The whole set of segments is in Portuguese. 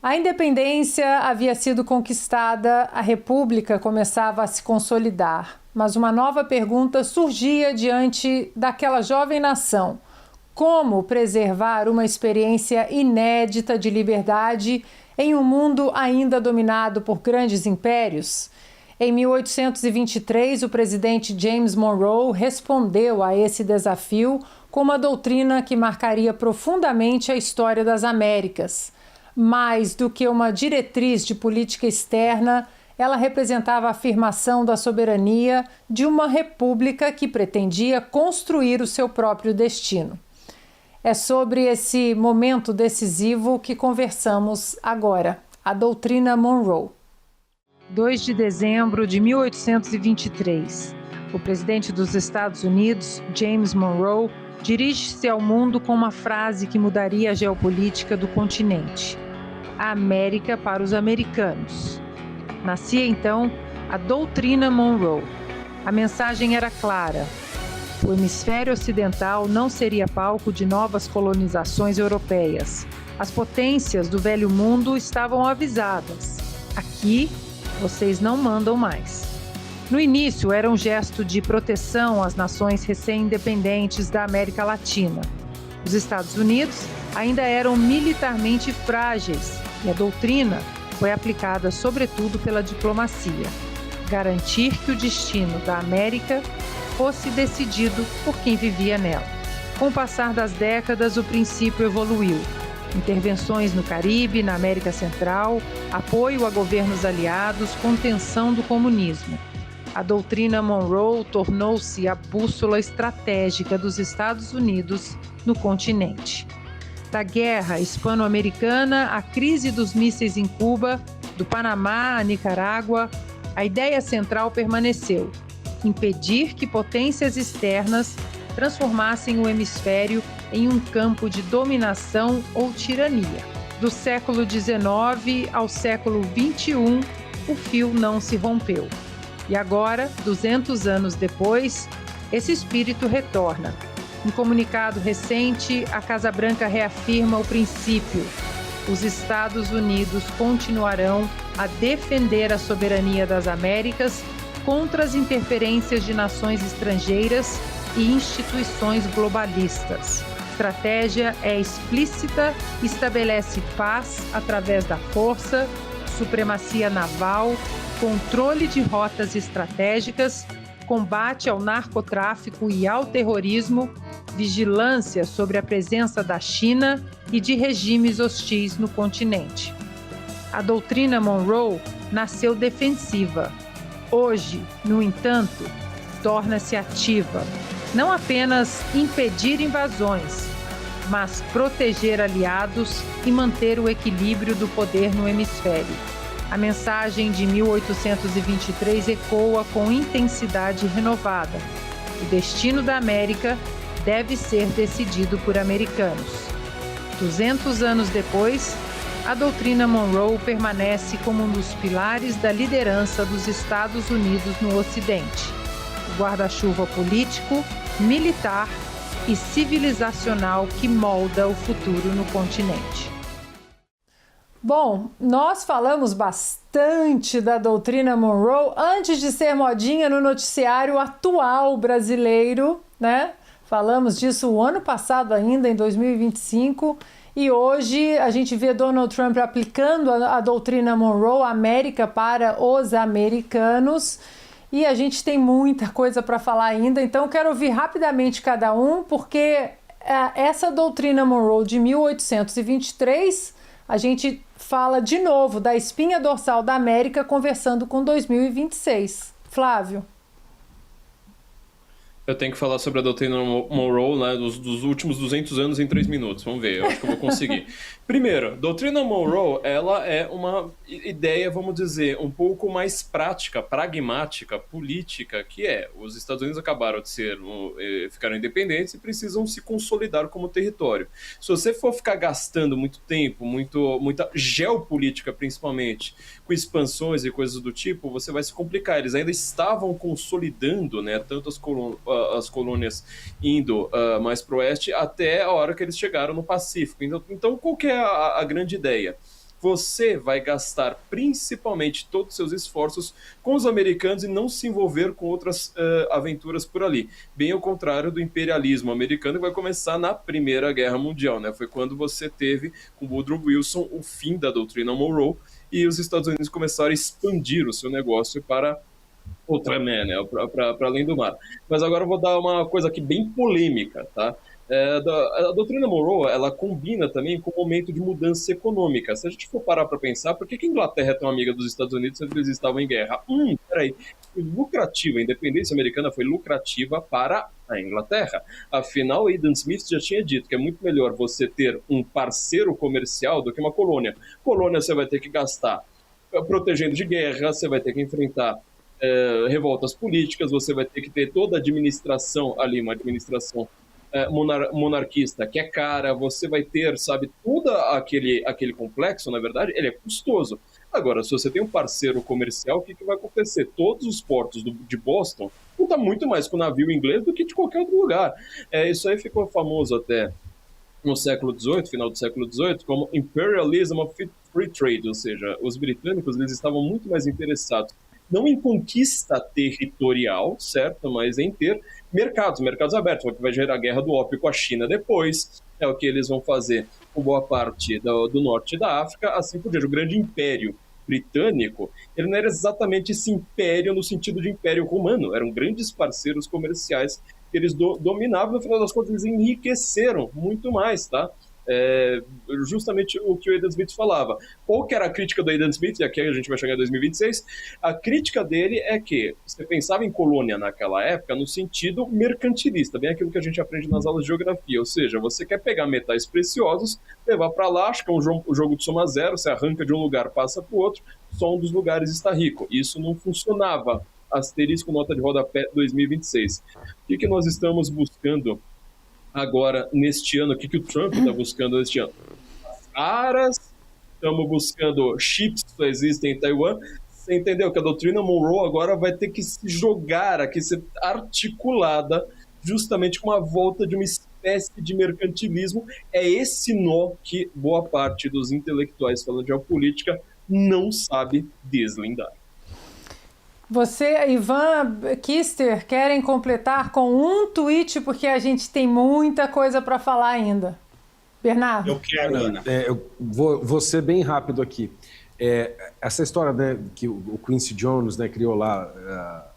A independência havia sido conquistada, a república começava a se consolidar, mas uma nova pergunta surgia diante daquela jovem nação: como preservar uma experiência inédita de liberdade em um mundo ainda dominado por grandes impérios? Em 1823, o presidente James Monroe respondeu a esse desafio com uma doutrina que marcaria profundamente a história das Américas. Mais do que uma diretriz de política externa, ela representava a afirmação da soberania de uma república que pretendia construir o seu próprio destino. É sobre esse momento decisivo que conversamos agora, a doutrina Monroe. 2 de dezembro de 1823. O presidente dos Estados Unidos, James Monroe, dirige-se ao mundo com uma frase que mudaria a geopolítica do continente: a América para os americanos. Nascia então a doutrina Monroe. A mensagem era clara: o hemisfério ocidental não seria palco de novas colonizações europeias. As potências do velho mundo estavam avisadas: aqui vocês não mandam mais. No início, era um gesto de proteção às nações recém-independentes da América Latina. Os Estados Unidos ainda eram militarmente frágeis e a doutrina foi aplicada sobretudo pela diplomacia: garantir que o destino da América fosse decidido por quem vivia nela. Com o passar das décadas, o princípio evoluiu. Intervenções no Caribe, na América Central, apoio a governos aliados, contenção do comunismo. A doutrina Monroe tornou-se a bússola estratégica dos Estados Unidos no continente. Da guerra hispano-americana à crise dos mísseis em Cuba, do Panamá à Nicarágua, a ideia central permaneceu: impedir que potências externas transformassem o hemisfério em um campo de dominação ou tirania. Do século XIX ao século XXI, o fio não se rompeu. E agora, 200 anos depois, esse espírito retorna. Em comunicado recente, a Casa Branca reafirma o princípio: os Estados Unidos continuarão a defender a soberania das Américas contra as interferências de nações estrangeiras e instituições globalistas. A estratégia é explícita e estabelece paz através da força, supremacia naval, controle de rotas estratégicas, combate ao narcotráfico e ao terrorismo, vigilância sobre a presença da China e de regimes hostis no continente. A doutrina Monroe nasceu defensiva. Hoje, no entanto, torna-se ativa. Não apenas impedir invasões, mas proteger aliados e manter o equilíbrio do poder no hemisfério. A mensagem de 1823 ecoa com intensidade renovada: o destino da América deve ser decidido por americanos. 200 anos depois, a doutrina Monroe permanece como um dos pilares da liderança dos Estados Unidos no Ocidente, o guarda-chuva político, militar e civilizacional que molda o futuro no continente. Bom, nós falamos bastante da doutrina Monroe antes de ser modinha no noticiário atual brasileiro, né? Falamos disso o ano passado ainda, em 2025, e hoje a gente vê Donald Trump aplicando a doutrina Monroe, América para os americanos, e a gente tem muita coisa para falar ainda, então quero ouvir rapidamente cada um, porque essa doutrina Monroe de 1823, a gente fala de novo da espinha dorsal da América conversando com 2026. Flávio. Eu tenho que falar sobre a doutrina Monroe, né, dos últimos 200 anos em 3 minutos. Vamos ver, eu acho que eu vou conseguir. Primeiro, doutrina Monroe, ela é uma ideia, vamos dizer, um pouco mais prática, pragmática, política, que é: os Estados Unidos acabaram de ficaram independentes e precisam se consolidar como território. Se você for ficar gastando muito tempo, muita geopolítica principalmente, com expansões e coisas do tipo, você vai se complicar. Eles ainda estavam consolidando, né, tanto as colônias indo mais para o oeste, até a hora que eles chegaram no Pacífico. Então qual que é a grande ideia? você vai gastar principalmente todos os seus esforços com os americanos e não se envolver com outras aventuras por ali. Bem ao contrário do imperialismo americano, que vai começar na Primeira Guerra Mundial, né? Foi quando você teve, com Woodrow Wilson, o fim da doutrina Monroe, e os Estados Unidos começaram a expandir o seu negócio para Ultraman, né? Para além do mar. Mas agora eu vou dar uma coisa aqui bem polêmica, tá? A doutrina Monroe, ela combina também com o momento de mudança econômica. Se a gente for parar para pensar, por que a Inglaterra é tão amiga dos Estados Unidos se eles estavam em guerra? Peraí, foi lucrativa, a independência americana foi lucrativa para a Inglaterra. Afinal, Adam Smith já tinha dito que é muito melhor você ter um parceiro comercial do que uma colônia. Colônia você vai ter que gastar protegendo de guerra, você vai ter que enfrentar revoltas políticas, você vai ter que ter toda a administração ali, uma administração monarquista que é cara, você vai ter, sabe, todo aquele complexo, na verdade, ele é custoso. Agora, se você tem um parceiro comercial, o que vai acontecer? Todos os portos de Boston custam muito mais com o navio inglês do que de qualquer outro lugar. Isso aí ficou famoso até no século XVIII, final do século XVIII, como Imperialism of Free Trade, ou seja, os britânicos eles estavam muito mais interessados não em conquista territorial, certo? Mas em ter mercados abertos, o que vai gerar a guerra do ópio com a China depois, é o que eles vão fazer com boa parte do norte da África, assim por diante. O grande império britânico, ele não era exatamente esse império no sentido de império romano, eram grandes parceiros comerciais que eles dominavam, no final das contas eles enriqueceram muito mais, tá? Justamente o que o Adam Smith falava. Qual que era a crítica do Adam Smith, e aqui a gente vai chegar em 2026, a crítica dele é que você pensava em colônia naquela época no sentido mercantilista, bem aquilo que a gente aprende nas aulas de geografia, ou seja, você quer pegar metais preciosos, levar para lá, acho que é um jogo de soma zero, você arranca de um lugar, passa para o outro, só um dos lugares está rico. Isso não funcionava. Asterisco, nota de rodapé 2026. O que nós estamos buscando agora, neste ano, o que o Trump está buscando neste ano? As caras, estamos buscando chips que só existem em Taiwan. Você entendeu que a doutrina Monroe agora vai ter que se jogar aqui, ser articulada justamente com a volta de uma espécie de mercantilismo. É esse nó que boa parte dos intelectuais falando de geopolítica não sabe deslindar. Você, Ivan Kister, querem completar com um tweet, porque a gente tem muita coisa para falar ainda. Bernardo? Eu quero, Ana. Eu vou ser bem rápido aqui. Essa história, né, que o Quincy Jones, né, criou lá,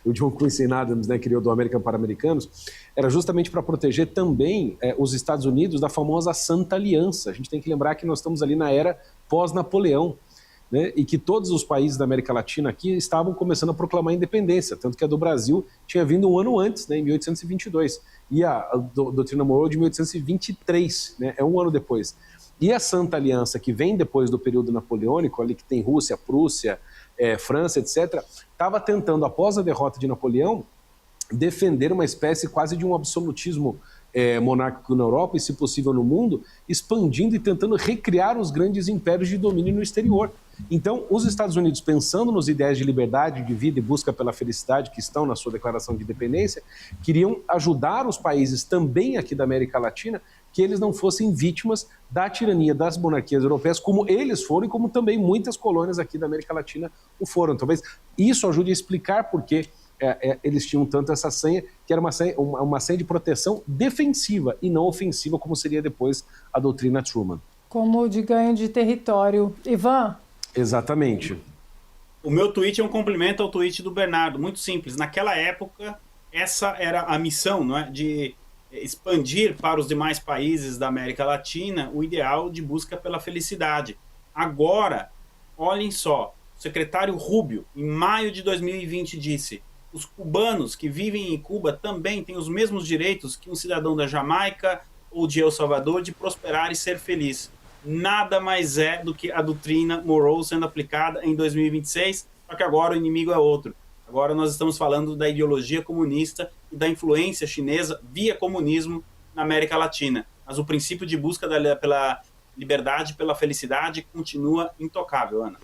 o John Quincy Adams, né, criou do American para Americanos, era justamente para proteger também os Estados Unidos da famosa Santa Aliança. A gente tem que lembrar que nós estamos ali na era pós-Napoleão, né, e que todos os países da América Latina aqui estavam começando a proclamar a independência, tanto que a do Brasil tinha vindo um ano antes, né, em 1822, e a doutrina Monroe de 1823, né, um ano depois. E a Santa Aliança, que vem depois do período napoleônico, ali que tem Rússia, Prússia, França, etc., estava tentando, após a derrota de Napoleão, defender uma espécie quase de um absolutismo monárquico na Europa e, se possível, no mundo, expandindo e tentando recriar os grandes impérios de domínio no exterior. Então, os Estados Unidos, pensando nos ideais de liberdade, de vida e busca pela felicidade que estão na sua declaração de independência, queriam ajudar os países também aqui da América Latina que eles não fossem vítimas da tirania das monarquias europeias, como eles foram e como também muitas colônias aqui da América Latina o foram. Talvez isso ajude a explicar por que eles tinham tanto essa senha, que era uma senha de proteção defensiva e não ofensiva, como seria depois a doutrina Truman. Como de ganho de território. Ivan? Exatamente. O meu tweet é um complemento ao tweet do Bernardo, muito simples. Naquela época, essa era a missão, não é? De expandir para os demais países da América Latina o ideal de busca pela felicidade. Agora, olhem só, o secretário Rubio, em maio de 2020, disse: os cubanos que vivem em Cuba também têm os mesmos direitos que um cidadão da Jamaica ou de El Salvador de prosperar e ser feliz. Nada mais é do que a doutrina Monroe sendo aplicada em 2026, só que agora o inimigo é outro. Agora nós estamos falando da ideologia comunista e da influência chinesa via comunismo na América Latina. Mas o princípio de busca pela liberdade, pela felicidade, continua intocável, Ana.